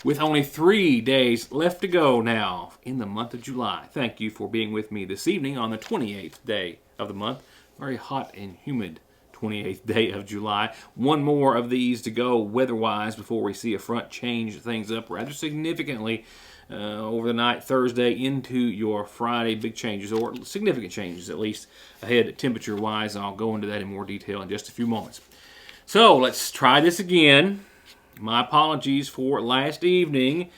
with only 3 days left to go now in the month of July. Thank you for being with me this evening on the 28th day of the month. Very hot and humid 28th day of July. One more of these to go weather-wise before we see a front change things up rather significantly over the night, Thursday into your Friday. Big changes, or significant changes at least, ahead temperature-wise. I'll go into that in more detail in just a few moments. So let's try this again. My apologies for last evening.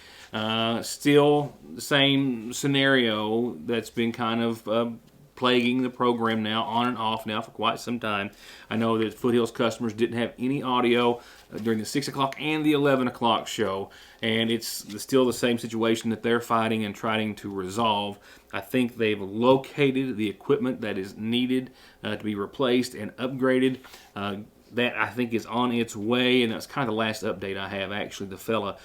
Still the same scenario that's been kind of plaguing the program now, on and off now for quite some time. I know that Foothills customers didn't have any audio during the 6 o'clock and the 11 o'clock show, and it's still the same situation that they're fighting and trying to resolve. I think they've located the equipment that is needed to be replaced and upgraded. That I think is on its way, and that's kind of the last update I have. Actually, the fella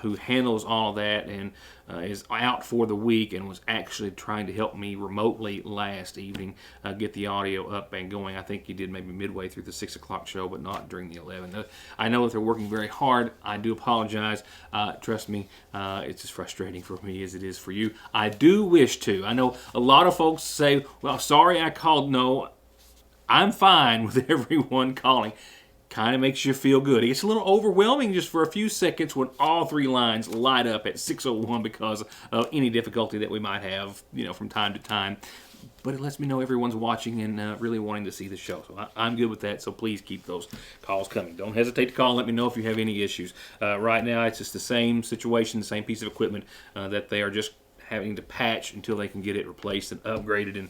who handles all that and is out for the week and was actually trying to help me remotely last evening get the audio up and going. I think he did maybe midway through the 6 o'clock show, but not during the 11. I know that they're working very hard. I do apologize. Trust me, it's as frustrating for me as it is for you. I do wish to. I know a lot of folks say, well, sorry I called. No, I'm fine with everyone calling. Kind of makes you feel good. It's a little overwhelming just for a few seconds when all three lines light up at 6:01 because of any difficulty that we might have, from time to time. But it lets me know everyone's watching and really wanting to see the show. So I'm good with that, so please keep those calls coming. Don't hesitate to call and let me know if you have any issues. Right now, it's just the same situation, the same piece of equipment that they are just having to patch until they can get it replaced and upgraded, and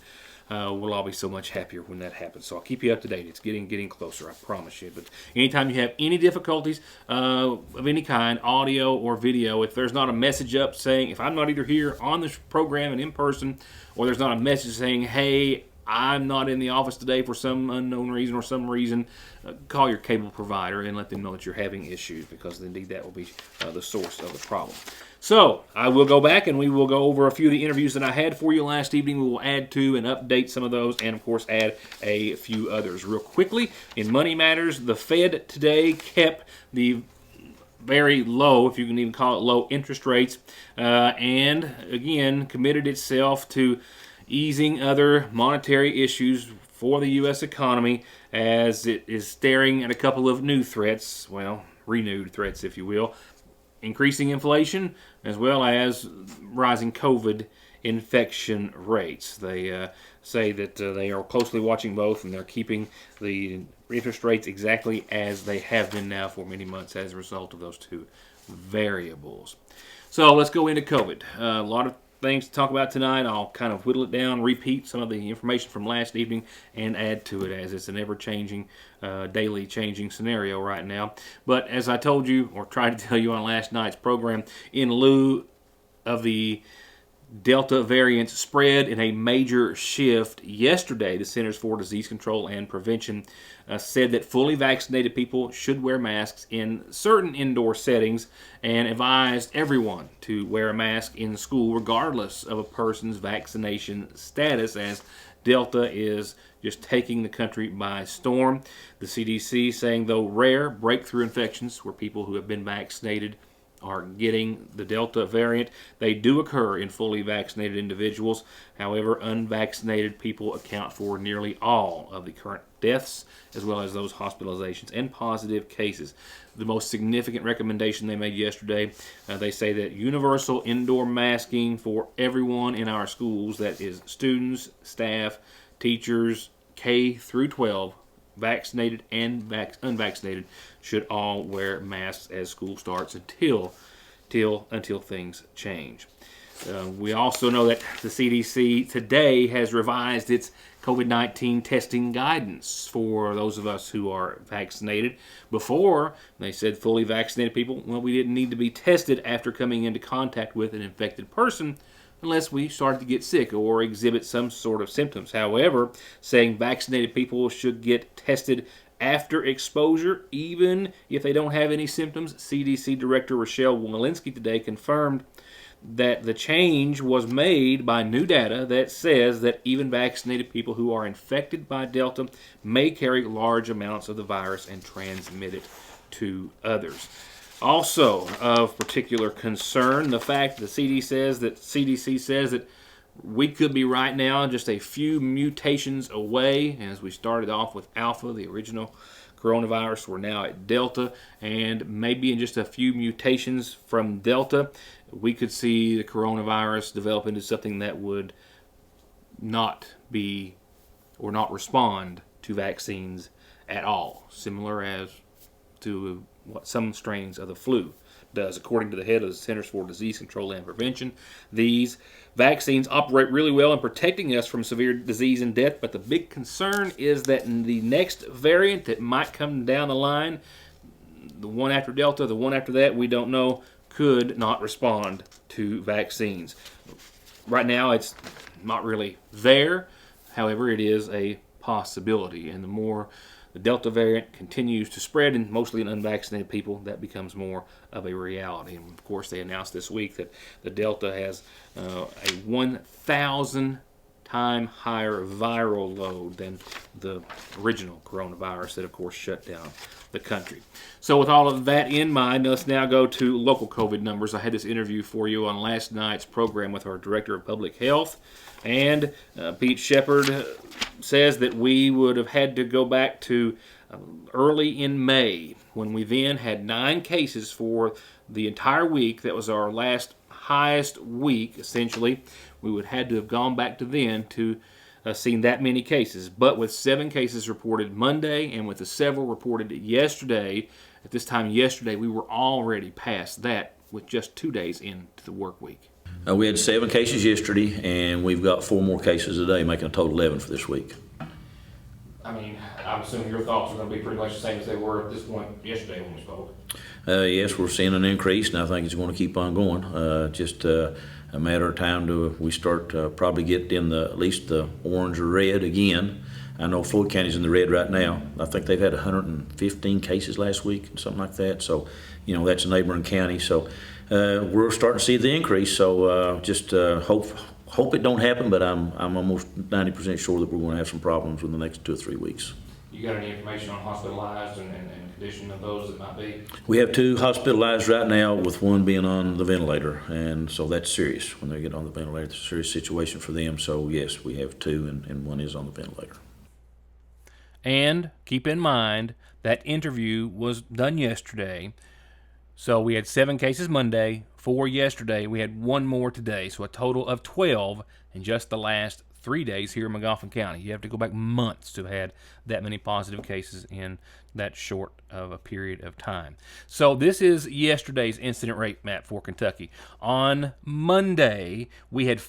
we'll all be so much happier when that happens. So I'll keep you up to date. It's getting closer, I promise you. But anytime you have any difficulties of any kind, audio or video, if there's not a message up saying, if I'm not either here on this program and in person, or there's not a message saying, hey, I'm not in the office today for some unknown reason or some reason, call your cable provider and let them know that you're having issues, because indeed that will be the source of the problem. So I will go back and we will go over a few of the interviews that I had for you last evening. We will add to and update some of those, and of course add a few others. Real quickly, in money matters, the Fed today kept the very low, if you can even call it low, interest rates, and again committed itself to easing other monetary issues for the U.S. economy as it is staring at a couple of new threats, well, renewed threats, if you will. Increasing inflation, as well as rising COVID infection rates. They say that they are closely watching both, and they're keeping the interest rates exactly as they have been now for many months as a result of those two variables. So let's go into COVID. A lot of things to talk about tonight. I'll kind of whittle it down, repeat some of the information from last evening, and add to it, as it's an ever-changing, daily changing scenario right now. But as I told you, or tried to tell you on last night's program, in lieu of the Delta variant spread in a major shift yesterday, the Centers for Disease Control and Prevention said that fully vaccinated people should wear masks in certain indoor settings, and advised everyone to wear a mask in school regardless of a person's vaccination status, as Delta is just taking the country by storm. The CDC saying, though rare breakthrough infections where people who have been vaccinated are getting the Delta variant, they do occur in fully vaccinated individuals. However, unvaccinated people account for nearly all of the current deaths, as well as those hospitalizations and positive cases. The most significant recommendation they made yesterday, they say that universal indoor masking for everyone in our schools, that is students, staff, teachers, K through 12, vaccinated and unvaccinated, should all wear masks as school starts until things change. We also know that the CDC today has revised its COVID-19 testing guidance for those of us who are vaccinated. Before, they said fully vaccinated people, well, we didn't need to be tested after coming into contact with an infected person unless we started to get sick or exhibit some sort of symptoms. However, saying vaccinated people should get tested after exposure, even if they don't have any symptoms. CDC Director Rochelle Walensky today confirmed that the change was made by new data that says that even vaccinated people who are infected by Delta may carry large amounts of the virus and transmit it to others. Also of particular concern, the fact the CDC says that we could be right now just a few mutations away. As we started off with Alpha, the original coronavirus, we're now at Delta, and maybe in just a few mutations from Delta, we could see the coronavirus develop into something that would not be or not respond to vaccines at all, similar as to what some strains of the flu does. According to the head of the Centers for Disease Control and Prevention, these vaccines operate really well in protecting us from severe disease and death, but the big concern is that in the next variant that might come down the line, the one after Delta, the one after that, we don't know, could not respond to vaccines. Right now, it's not really there. However, it is a possibility, and the more the Delta variant continues to spread, and mostly in unvaccinated people, that becomes more of a reality. And of course, they announced this week that the Delta has a 1,000 time higher viral load than the original coronavirus that, of course, shut down the country. So with all of that in mind, let's now go to local COVID numbers. I had this interview for you on last night's program with our Director of Public Health, and Pete Shepard says that we would have had to go back to early in May, when we then had 9 cases for the entire week. That was our last highest week, essentially. We would have had to have gone back to then to seen that many cases. But with 7 cases reported Monday and with the several reported yesterday, at this time yesterday, we were already past that with just 2 days into the work week. We had 7 cases yesterday, and we've got 4 more cases today, making a total 11 for this week. I mean, I'm assuming your thoughts are going to be pretty much the same as they were at this point yesterday when we spoke. Yes, we're seeing an increase, and I think it's going to keep on going. Just a matter of time till we start probably get in at least the orange or red again. I know Floyd County's in the red right now. I think they've had 115 cases last week, something like that. So, that's a neighboring county. So we're starting to see the increase. So just hope it don't happen, but I'm almost 90% sure that we're going to have some problems in the next 2 or 3 weeks. You got any information on hospitalized and condition of those that might be? We have 2 hospitalized right now, with 1 being on the ventilator, and so that's serious. When they get on the ventilator, it's a serious situation for them. So yes, we have 2, and 1 is on the ventilator. And keep in mind that interview was done yesterday. So we had 7 cases Monday, 4 yesterday. We had 1 more today. So a total of 12 in just the last 3 days here in Magoffin County. You have to go back months to have had that many positive cases in that short of a period of time. So this is yesterday's incident rate map for Kentucky. On Monday, we had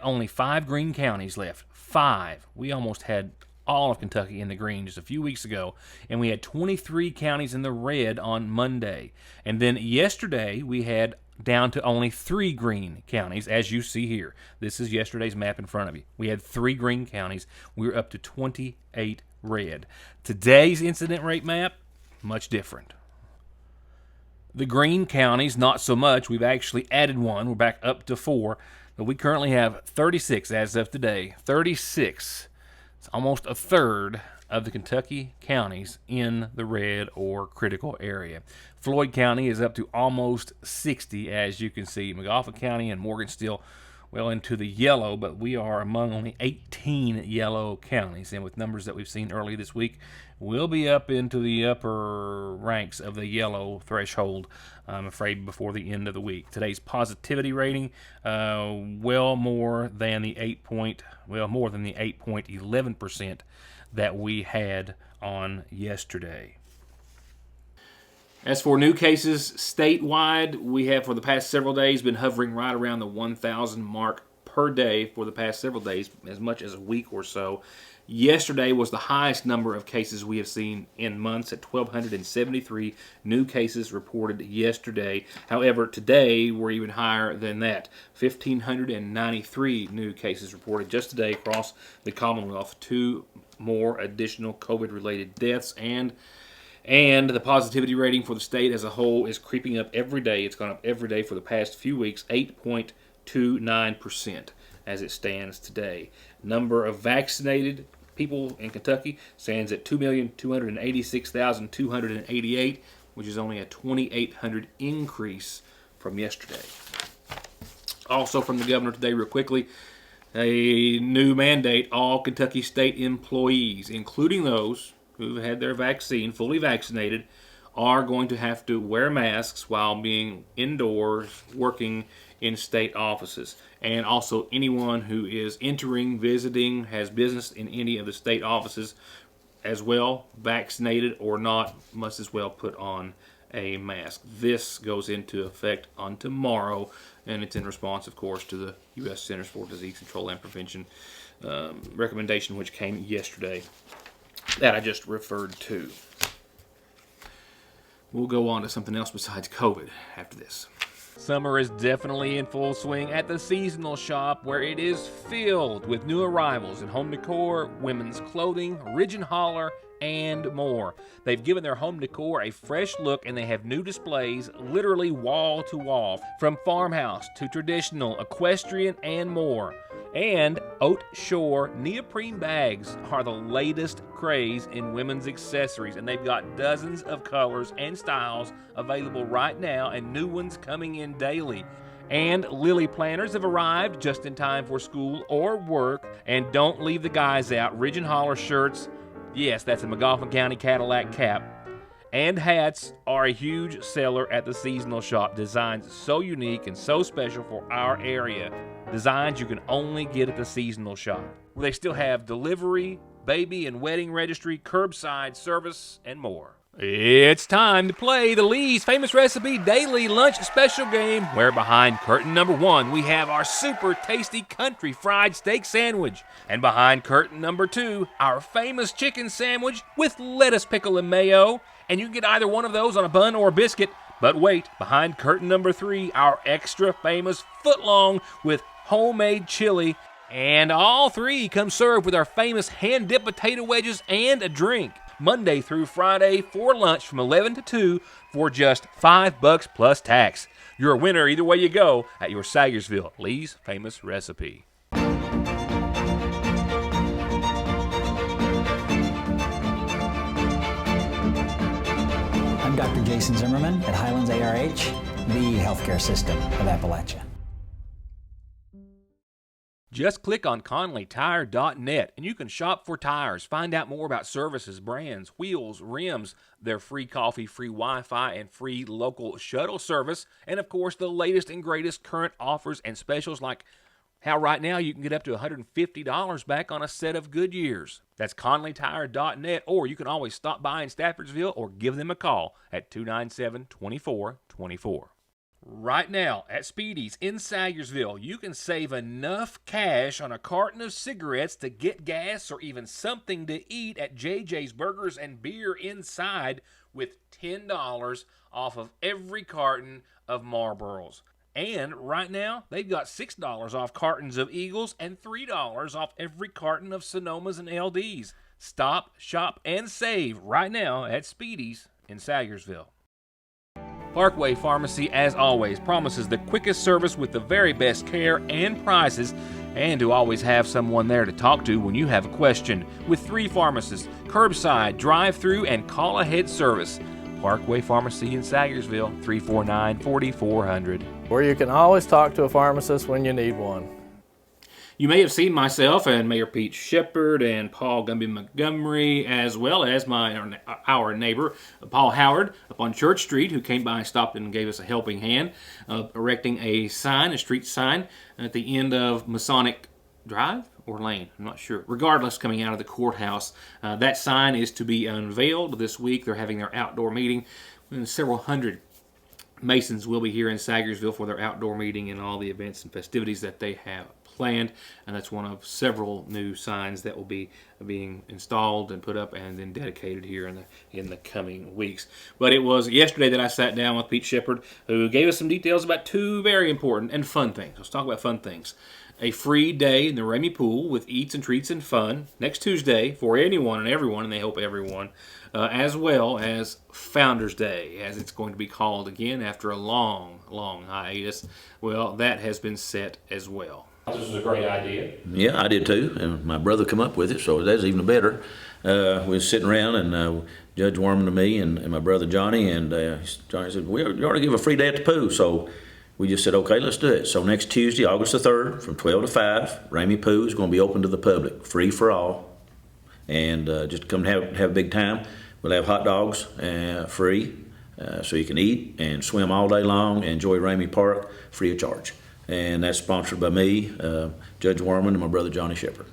only 5 green counties left. 5. We almost had all of Kentucky in the green just a few weeks ago, and we had 23 counties in the red on Monday. And then yesterday we had down to only 3 green counties, as you see here. This is yesterday's map in front of you. We had 3 green counties. We were up to 28 red. Today's incident rate map, much different. The green counties, not so much. We've actually added 1. We're back up to 4. But we currently have 36 as of today. 36. It's almost a third of the Kentucky counties in the red or critical area. Floyd County is up to almost 60, as you can see. Magoffin County and Morgan still well into the yellow, but we are among only 18 yellow counties. And with numbers that we've seen early this week, we'll be up into the upper ranks of the yellow threshold, I'm afraid, before the end of the week. Today's positivity rating, more than the 8.11% that we had on yesterday. As for new cases statewide, we have for the past several days been hovering right around the 1,000 mark per day for the past several days, as much as a week or so. Yesterday was the highest number of cases we have seen in months at 1,273 new cases reported yesterday. However, today we're even higher than that. 1,593 new cases reported just today across the Commonwealth. 2 more additional COVID-related deaths, and the positivity rating for the state as a whole is creeping up every day. It's gone up every day for the past few weeks, 8.29% as it stands today. Number of vaccinated people in Kentucky stands at 2,286,288. which is only a 2,800 increase from yesterday. Also from the governor today, real quickly, a new mandate: all Kentucky state employees, including those who've had their vaccine, fully vaccinated, are going to have to wear masks while being indoors working in state offices. And also anyone who is entering, visiting, has business in any of the state offices as well, vaccinated or not, must as well put on a mask. This goes into effect on tomorrow, and it's in response, of course, to the U.S. Centers for Disease Control and Prevention recommendation, which came yesterday, that I just referred to. We'll go on to something else besides COVID after this. Summer is definitely in full swing at the seasonal shop, where it is filled with new arrivals in home decor, women's clothing, Ridge and Holler, and more. They've given their home decor a fresh look, and they have new displays literally wall to wall, from farmhouse to traditional, equestrian, and more. And Oat Shore neoprene bags are the latest craze in women's accessories, and they've got dozens of colors and styles available right now, and new ones coming in daily. And lily planters have arrived just in time for school or work. And don't leave the guys out: Ridge and Holler shirts, yes, that's a Magoffin County Cadillac cap, and hats are a huge seller at the seasonal shop. Designs so unique and so special for our area. Designs you can only get at the seasonal shop, where they still have delivery, baby and wedding registry, curbside service, and more. It's time to play the Lee's Famous Recipe Daily Lunch Special Game, where behind curtain number 1 we have our super tasty country fried steak sandwich, and behind curtain number 2 our famous chicken sandwich with lettuce, pickle, and mayo. And you can get either one of those on a bun or a biscuit. But wait, behind curtain number 3 our extra famous footlong with homemade chili, and all 3 come served with our famous hand-dipped potato wedges and a drink. Monday through Friday for lunch from 11 to 2 for just $5 plus tax. You're a winner either way you go at your Sayersville Lee's Famous Recipe. I'm Dr. Jason Zimmerman at Highlands ARH, the healthcare system of Appalachia. Just click on ConleyTire.net and you can shop for tires, find out more about services, brands, wheels, rims, their free coffee, free Wi-Fi, and free local shuttle service, and of course the latest and greatest current offers and specials, like how right now you can get up to $150 back on a set of Goodyears. That's ConleyTire.net, or you can always stop by in Staffordsville or give them a call at 297-2424. Right now at Speedy's in Sayersville, you can save enough cash on a carton of cigarettes to get gas or even something to eat at JJ's Burgers and Beer inside, with $10 off of every carton of Marlboros. And right now, they've got $6 off cartons of Eagles and $3 off every carton of Sonomas and LDs. Stop, shop, and save right now at Speedy's in Sayersville. Parkway Pharmacy, as always, promises the quickest service with the very best care and prices, and to always have someone there to talk to when you have a question, with 3 pharmacists, curbside, drive-through, and call-ahead service. Parkway Pharmacy in Sayersville, 349-4400. Where you can always talk to a pharmacist when you need one. You may have seen myself and Mayor Pete Shepard and Paul Gumby Montgomery, as well as our neighbor, Paul Howard, up on Church Street, who came by and stopped and gave us a helping hand, erecting a sign, a street sign, at the end of Masonic Drive or Lane, I'm not sure. Regardless, coming out of the courthouse, that sign is to be unveiled this week. They're having their outdoor meeting. Several hundred Masons will be here in Sayersville for their outdoor meeting and all the events and festivities that they have planned, and that's one of several new signs that will be being installed and put up and then dedicated here in the coming weeks. But it was yesterday that I sat down with Pete Shepard, who gave us some details about 2 very important and fun things. Let's talk about fun things. A free day in the Ramey Pool with eats and treats and fun next Tuesday for anyone and everyone, and they hope everyone, as well as Founders Day, as it's going to be called again after a long, long hiatus. Well, that has been set as well. This was a great idea. Yeah, I did too, and my brother come up with it, so that's even better. We was sitting around, and Judge Warman to me and my brother Johnny, and Johnny said, we ought to give a free day at the pool. So we just said, okay, let's do it. So next Tuesday, August the 3rd, from 12 to 5, Ramey Pool is going to be open to the public, free for all. And just come and have a big time. We'll have hot dogs free, so you can eat and swim all day long and enjoy Ramey Park free of charge. And that's sponsored by me, Judge Warman, and my brother Johnny Shepard.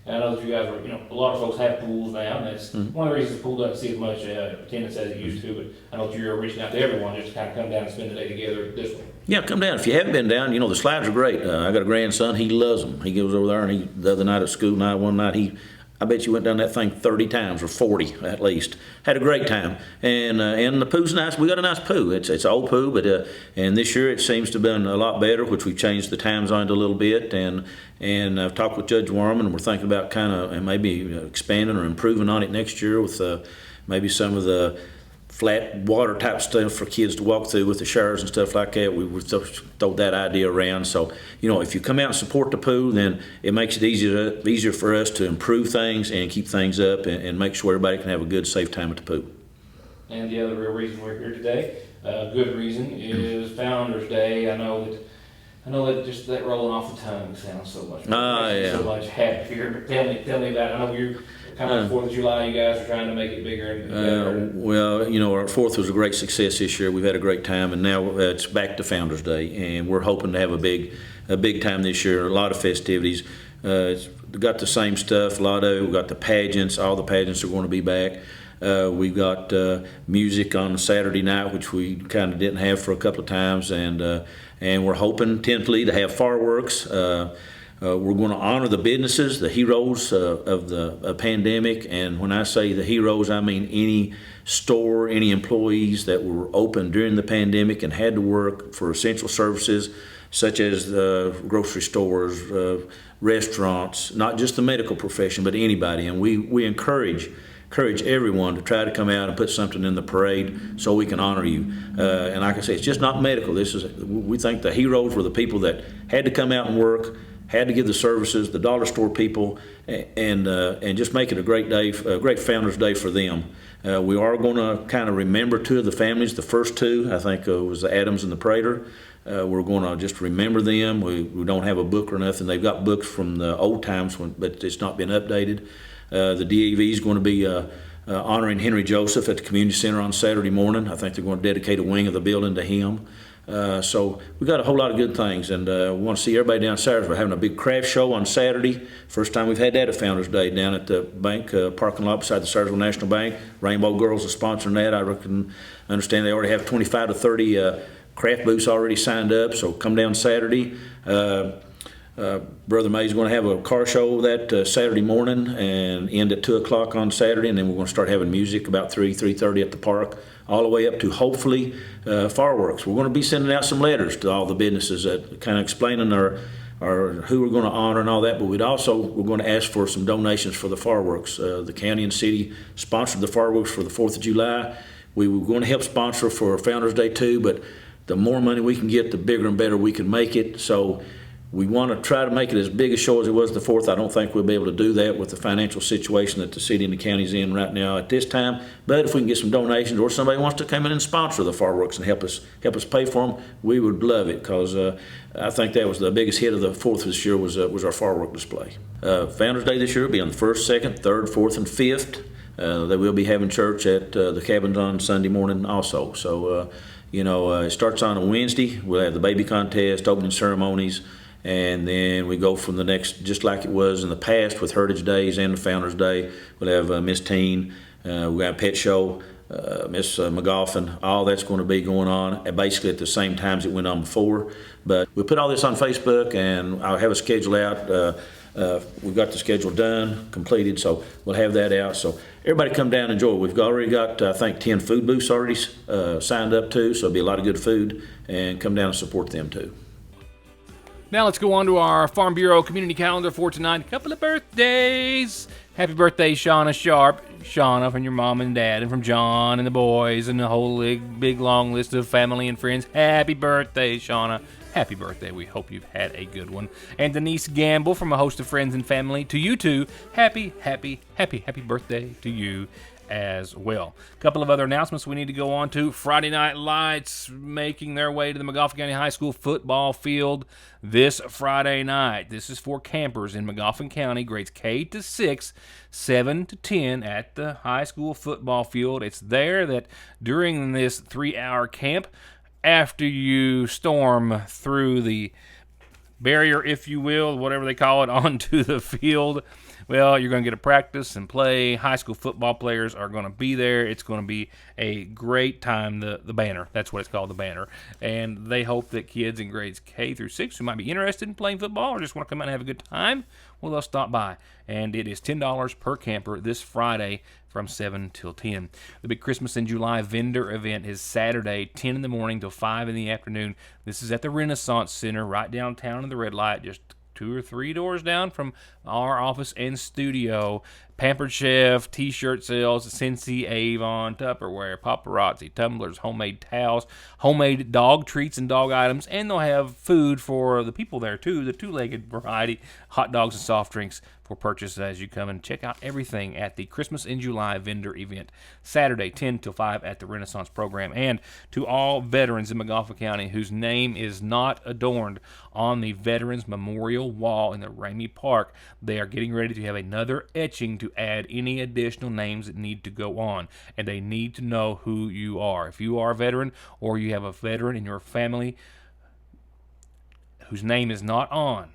And I know that you guys are, a lot of folks have pools now, and that's one of the reasons the pool doesn't see as much attendance as it used to, but I know that you're reaching out to everyone just to kind of come down and spend the day together this way. Yeah, come down. If you haven't been down, the slides are great. I got a grandson, he loves them. He goes over there, and the other night at school, one night, I bet you went down that thing 30 times or 40 at least. Had a great time, and the pool's nice. We got a nice pool. It's an old pool, but and this year it seems to have been a lot better, which we've changed the times on it a little bit. And I've talked with Judge Warman, and we're thinking about kind of maybe expanding or improving on it next year with maybe some of the flat water type stuff for kids to walk through with the showers and stuff like that. We throw that idea around. So, if you come out and support the pool, then it makes it easier for us to improve things and keep things up and make sure everybody can have a good, safe time at the pool. And the other real reason we're here today, good reason, is Founders Day. I know that just that rolling off the tongue sounds so much better. Yeah. So much happier. But tell me about it. I know you're kind of like 4th of July, you guys are trying to make it bigger and better. Well, our 4th was a great success this year. We've had a great time, and now it's back to Founders Day, and we're hoping to have a big time this year. A lot of festivities. We've got the same stuff. We've got the pageants. All the pageants are going to be back. We've got music on Saturday night, which we kind of didn't have for a couple of times, and we're hoping tentatively to have fireworks. We're going to honor the businesses, the heroes of the pandemic, and when I say the heroes, I mean any store, any employees that were open during the pandemic and had to work for essential services, such as grocery stores, restaurants, not just the medical profession, but anybody. And we encourage everyone to try to come out and put something in the parade so we can honor you. And like I say, it's just not medical. We think the heroes were the people that had to come out and work, had to give the services, the dollar store people, and just make it a great day, a great Founders Day for them. We are going to kind of remember two of the families. The first two, I think, was the Adams and the Prater. We're going to just remember them. We don't have a book or nothing. They've got books from the old times, but it's not been updated. The DAV is going to be honoring Henry Joseph at the community center on Saturday morning. I think they're going to dedicate a wing of the building to him. So we've got a whole lot of good things, and we want to see everybody down Saturday. We're having a big craft show on Saturday. First time we've had that at Founders Day down at the bank parking lot beside the Sarsville National Bank. Rainbow Girls are sponsoring that. I understand they already have 25 to 30 craft booths already signed up, so come down Saturday. Brother May's going to have a car show that Saturday morning and end at 2 o'clock on Saturday, and then we're going to start having music about 3:30 at the park, all the way up to hopefully fireworks. We're going to be sending out some letters to all the businesses that kind of explaining our who we're going to honor and all that, but we're going to ask for some donations for the fireworks. The county and city sponsored the fireworks for the 4th of July. We were going to help sponsor for Founders Day too, but the more money we can get, the bigger and better we can make it. So we want to try to make it as big a show as it was the 4th. I don't think we'll be able to do that with the financial situation that the city and the county's in right now at this time. But if we can get some donations, or somebody wants to come in and sponsor the fireworks and help us pay for them, we would love it, because I think that was the biggest hit of the 4th this year was our firework display. Founders Day this year will be on the 1st, 2nd, 3rd, 4th, and 5th. They will be having church at the cabins on Sunday morning also. So, it starts on a Wednesday. We'll have the baby contest, opening ceremonies, and then we go from the next, just like it was in the past with Heritage Days and the Founders Day. We'll have Miss Teen, we've got a pet show, Miss Magoffin. All that's going to be going on basically at the same times it went on before. But we'll put all this on Facebook, and I'll have a schedule out. We've got the schedule done, completed, so we'll have that out. So everybody come down and enjoy. We've already got, I think, 10 food booths already signed up too, so it'll be a lot of good food, and come down and support them too. Now let's go on to our Farm Bureau community calendar for tonight. A couple of birthdays. Happy birthday, Shauna Sharp. Shauna from your mom and dad, and from John and the boys, and the whole big long list of family and friends. Happy birthday, Shauna. Happy birthday. We hope you've had a good one. And Denise Gamble from a host of friends and family. To you too, happy birthday to you as well. A couple of other announcements we need to go on to. Friday Night Lights making their way to the Magoffin County High School football field this Friday night. This is for campers in Magoffin County, grades K to 6, 7 to 10 at the high school football field. It's there that during this 3-hour camp, after you storm through the barrier, if you will, whatever they call it, onto the field, well, you're going to get to practice and play. High school football players are going to be there. It's going to be a great time. The banner, that's what it's called, the banner. And they hope that kids in grades K through 6 who might be interested in playing football or just want to come out and have a good time, well, they'll stop by. And it is $10 per camper this Friday from 7 till 10. The big Christmas in July vendor event is Saturday, 10 in the morning till 5 in the afternoon. This is at the Renaissance Center right downtown in the red light, just 2 or 3 doors down from our office and studio. Pampered Chef, t-shirt sales, Scentsy, Avon, Tupperware, paparazzi, tumblers, homemade towels, homemade dog treats and dog items, and they'll have food for the people there too, the two-legged variety, hot dogs and soft drinks for purchase as you come and check out everything at the Christmas in July vendor event, Saturday 10 till 5 at the Renaissance program. And to all veterans in Magoffin County whose name is not adorned on the Veterans Memorial Wall in the Ramey Park, they are getting ready to have another etching to add any additional names that need to go on, and they need to know who you are. If you are a veteran or you have a veteran in your family whose name is not on,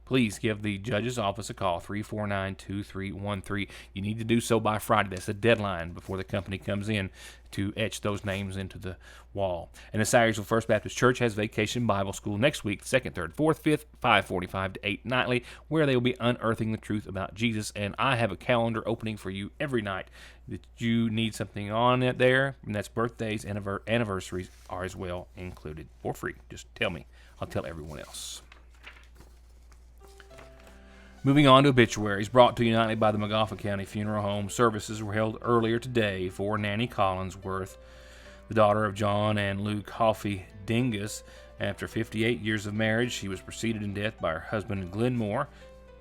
please give the judge's office a call, 349-2313. You need to do so by Friday. That's the deadline before the company comes in to etch those names into the wall. And the Sayersville First Baptist Church has Vacation Bible School next week, 2nd, 3rd, 4th, 5th, 5:45 to 8 nightly, where they will be unearthing the truth about Jesus. And I have a calendar opening for you every night that you need something on it there, and that's birthdays, anniversaries are as well included for free. Just tell me. I'll tell everyone else. Moving on to obituaries, brought to you nightly by the Magoffin County Funeral Home. Services were held earlier today for Nanny Collinsworth, the daughter of John and Lou Coffey Dingus. After 58 years of marriage, she was preceded in death by her husband Glenn Moore,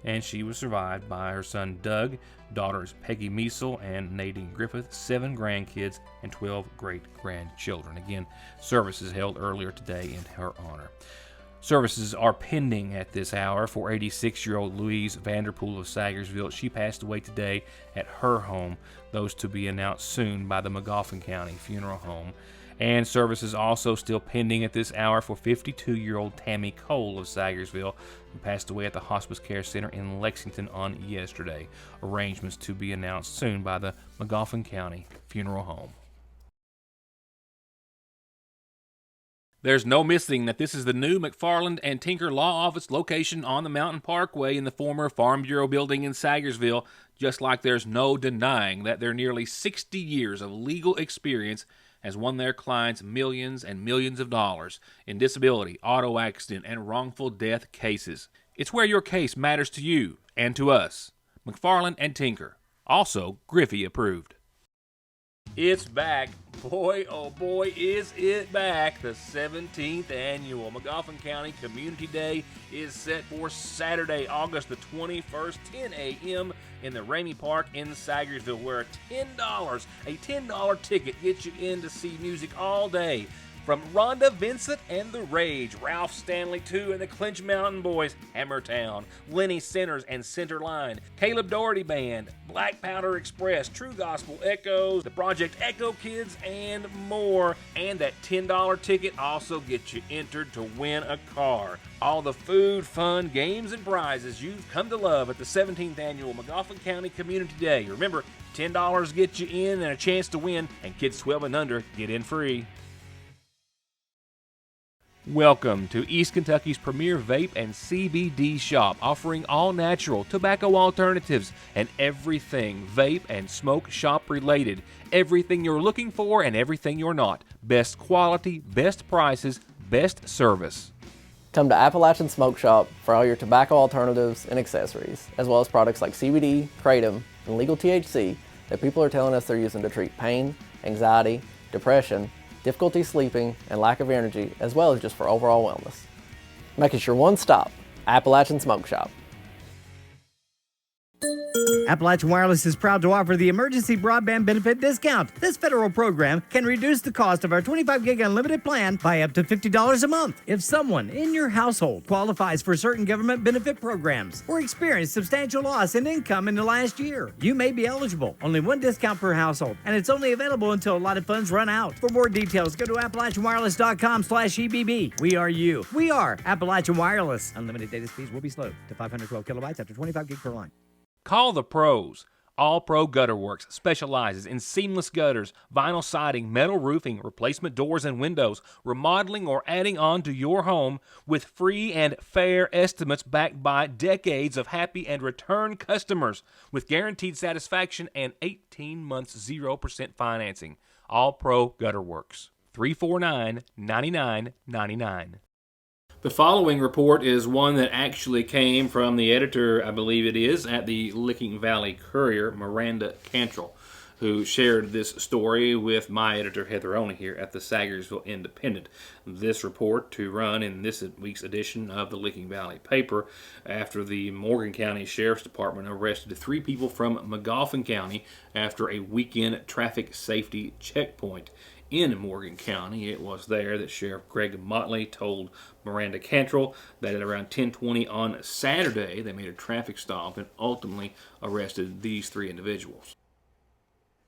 and she was survived by her son Doug, daughters Peggy Measle and Nadine Griffith, 7 grandkids, and 12 great-grandchildren. Again, services held earlier today in her honor. Services are pending at this hour for 86-year-old Louise Vanderpool of Sagersville. She passed away today at her home, those to be announced soon by the Magoffin County Funeral Home. And services also still pending at this hour for 52-year-old Tammy Cole of Sagersville, who passed away at the Hospice Care Center in Lexington on yesterday. Arrangements to be announced soon by the Magoffin County Funeral Home. There's no missing that this is the new McFarland and Tinker Law Office location on the Mountain Parkway in the former Farm Bureau building in Sagersville, just like there's no denying that their nearly 60 years of legal experience has won their clients millions and millions of dollars in disability, auto accident, and wrongful death cases. It's where your case matters to you and to us. McFarland and Tinker, also Griffey approved. It's back. Boy, oh boy, is it back. The 17th annual Magoffin County Community Day is set for Saturday, August the 21st, 10 a.m. in the Ramey Park in Sagersville, where a $10 ticket gets you in to see music all day. From Rhonda Vincent and The Rage, Ralph Stanley II and the Clinch Mountain Boys, Hammertown, Lenny Centers and Centerline, Caleb Doherty Band, Black Powder Express, True Gospel Echoes, the Project Echo Kids, and more. And that $10 ticket also gets you entered to win a car. All the food, fun, games, and prizes you've come to love at the 17th annual Magoffin County Community Day. Remember, $10 gets you in and a chance to win, and kids 12 and under get in free. Welcome to East Kentucky's premier vape and CBD shop, offering all natural tobacco alternatives and everything vape and smoke shop related. Everything you're looking for and everything you're not. Best quality, best prices, best service. Come to Appalachian Smoke Shop for all your tobacco alternatives and accessories, as well as products like CBD, kratom, and legal THC that people are telling us they're using to treat pain, anxiety, depression, difficulty sleeping, and lack of energy, as well as just for overall wellness. Make it your one stop, Appalachian Smoke Shop. Appalachian Wireless is proud to offer the Emergency Broadband Benefit Discount. This federal program can reduce the cost of our 25 gig unlimited plan by up to $50 a month. If someone in your household qualifies for certain government benefit programs or experienced substantial loss in income in the last year, you may be eligible. Only one discount per household, and it's only available until allotted funds run out. For more details, go to AppalachianWireless.com/EBB. We are you. We are Appalachian Wireless. Unlimited data speeds will be slowed to 512 kilobytes after 25 gig per line. Call the pros. All Pro Gutter Works specializes in seamless gutters, vinyl siding, metal roofing, replacement doors and windows, remodeling or adding on to your home with free and fair estimates backed by decades of happy and return customers with guaranteed satisfaction and 18 months 0% financing. All Pro Gutter Works. 349-9999. The following report is one that actually came from the editor, I believe it is, at the Licking Valley Courier, Miranda Cantrell, who shared this story with my editor, Heather Oney, here at the Sagersville Independent. This report to run in this week's edition of the Licking Valley paper after the Morgan County Sheriff's Department arrested 3 people from Magoffin County after a weekend traffic safety checkpoint. In Morgan County, it was there that Sheriff Greg Motley told Miranda Cantrell that at around 10:20 on Saturday, they made a traffic stop and ultimately arrested these 3 individuals.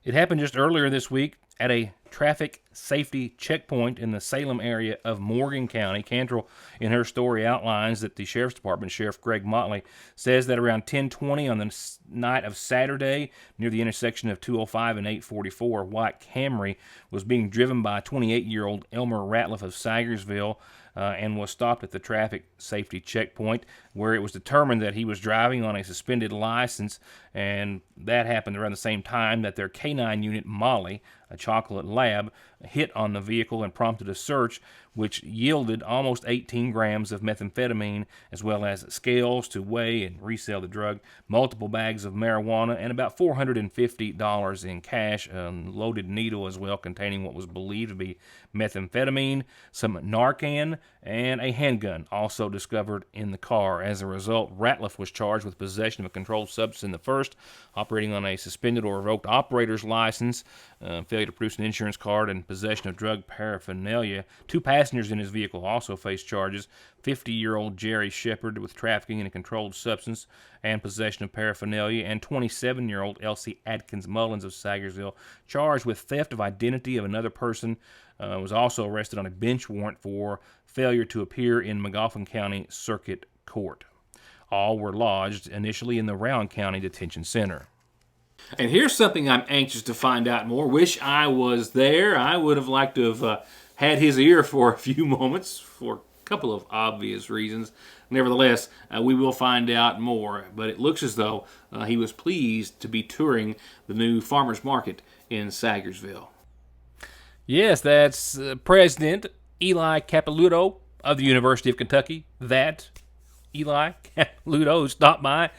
It happened just earlier this week at a traffic safety checkpoint in the Salem area of Morgan County. Cantrell, in her story, outlines that the Sheriff's Department, Sheriff Greg Motley, says that around 10:20 on the night of Saturday, near the intersection of 205 and 844, a white Camry was being driven by 28-year-old Elmer Ratliff of Sagersville and was stopped at the traffic safety checkpoint, where it was determined that he was driving on a suspended license, and that happened around the same time that their K9 unit, Molly, a chocolate lab, hit on the vehicle and prompted a search, which yielded almost 18 grams of methamphetamine, as well as scales to weigh and resell the drug, multiple bags of marijuana, and about $450 in cash, a loaded needle as well containing what was believed to be methamphetamine, some Narcan, and a handgun also discovered in the car. As a result, Ratliff was charged with possession of a controlled substance in the first, operating on a suspended or revoked operator's license, failure to produce an insurance card, and possession of drug paraphernalia. 2 passengers in his vehicle also faced charges. 50-year-old Jerry Shepard with trafficking in a controlled substance and possession of paraphernalia, and 27-year-old Elsie Adkins Mullins of Sagersville, charged with theft of identity of another person, was also arrested on a bench warrant for failure to appear in Magoffin County Circuit Court. All were lodged initially in the Round County Detention Center. And here's something I'm anxious to find out more. Wish I was there. I would have liked to have had his ear for a few moments for a couple of obvious reasons. Nevertheless, we will find out more. But it looks as though he was pleased to be touring the new farmers market in Sagersville. Yes, that's President Eli Capilouto of the University of Kentucky. That Eli Capilouto stopped by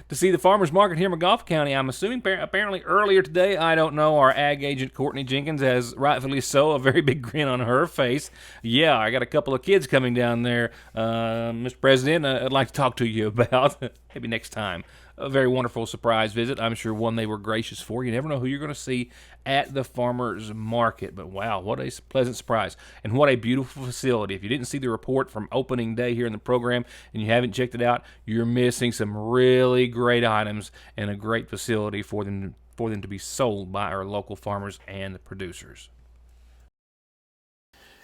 to see the farmers market here in Magoffin County. I'm assuming apparently earlier today. I don't know. Our ag agent Courtney Jenkins has, rightfully so, a very big grin on her face. Yeah, I got a couple of kids coming down there, Mr. President, I'd like to talk to you about. Maybe next time. A very wonderful surprise visit. I'm sure one they were gracious for. You never know who you're going to see at the farmers market. But wow, what a pleasant surprise. And what a beautiful facility. If you didn't see the report from opening day here in the program and you haven't checked it out, you're missing some really great items and a great facility for them to be sold by our local farmers and producers.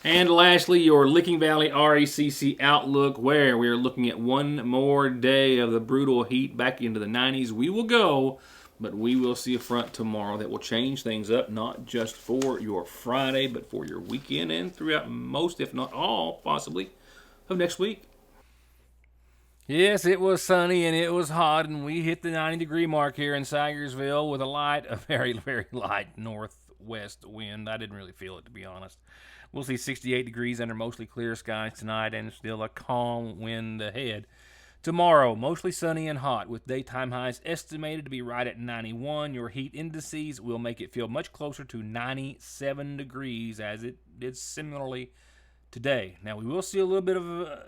And lastly, your Licking Valley RECC Outlook, where we are looking at one more day of the brutal heat back into the 90s. We will go, but we will see a front tomorrow that will change things up, not just for your Friday, but for your weekend and throughout most, if not all, possibly, of next week. Yes, it was sunny and it was hot, and we hit the 90-degree mark here in Sagersville with a very, very light northwest wind. I didn't really feel it, to be honest. We'll see 68 degrees under mostly clear skies tonight and still a calm wind ahead. Tomorrow, mostly sunny and hot, with daytime highs estimated to be right at 91. Your heat indices will make it feel much closer to 97 degrees as it did similarly today. Now, we will see a little bit of a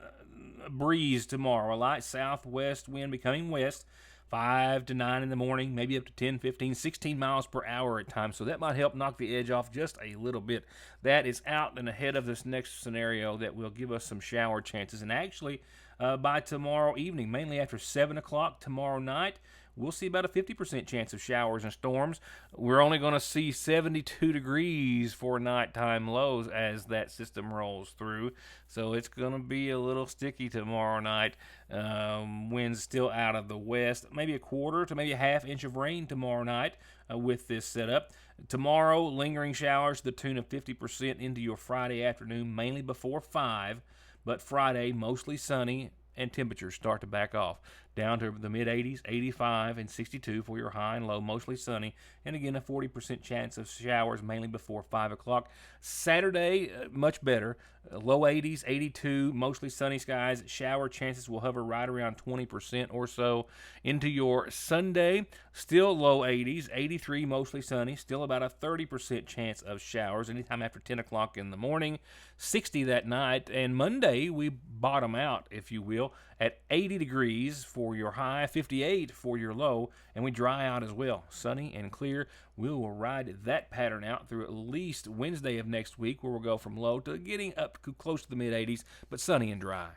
breeze tomorrow, a light southwest wind becoming west, 5 to 9 in the morning, maybe up to 10, 15, 16 miles per hour at times. So that might help knock the edge off just a little bit. That is out and ahead of this next scenario that will give us some shower chances. And actually, by tomorrow evening, mainly after 7 o'clock tomorrow night, we'll see about a 50% chance of showers and storms. We're only going to see 72 degrees for nighttime lows as that system rolls through. So it's going to be a little sticky tomorrow night. Winds still out of the west. Maybe a quarter to maybe a half inch of rain tomorrow night with this setup. Tomorrow, lingering showers to the tune of 50% into your Friday afternoon, mainly before 5. But Friday, mostly sunny, and temperatures start to back off down to the mid-80s, 85 and 62 for your high and low, mostly sunny, and again a 40% chance of showers mainly before 5 o'clock. Saturday, much better, low 80s, 82, mostly sunny skies. Shower chances will hover right around 20% or so. Into your Sunday, still low 80s, 83, mostly sunny, still about a 30% chance of showers anytime after 10 o'clock in the morning, 60 that night, and Monday we bottom out, if you will, at 80 degrees for your high, 58 for your low, and we dry out as well. Sunny and clear. We will ride that pattern out through at least Wednesday of next week, where we'll go from low to getting up close to the mid-80s, but sunny and dry.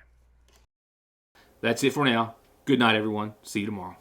That's it for now. Good night, everyone. See you tomorrow.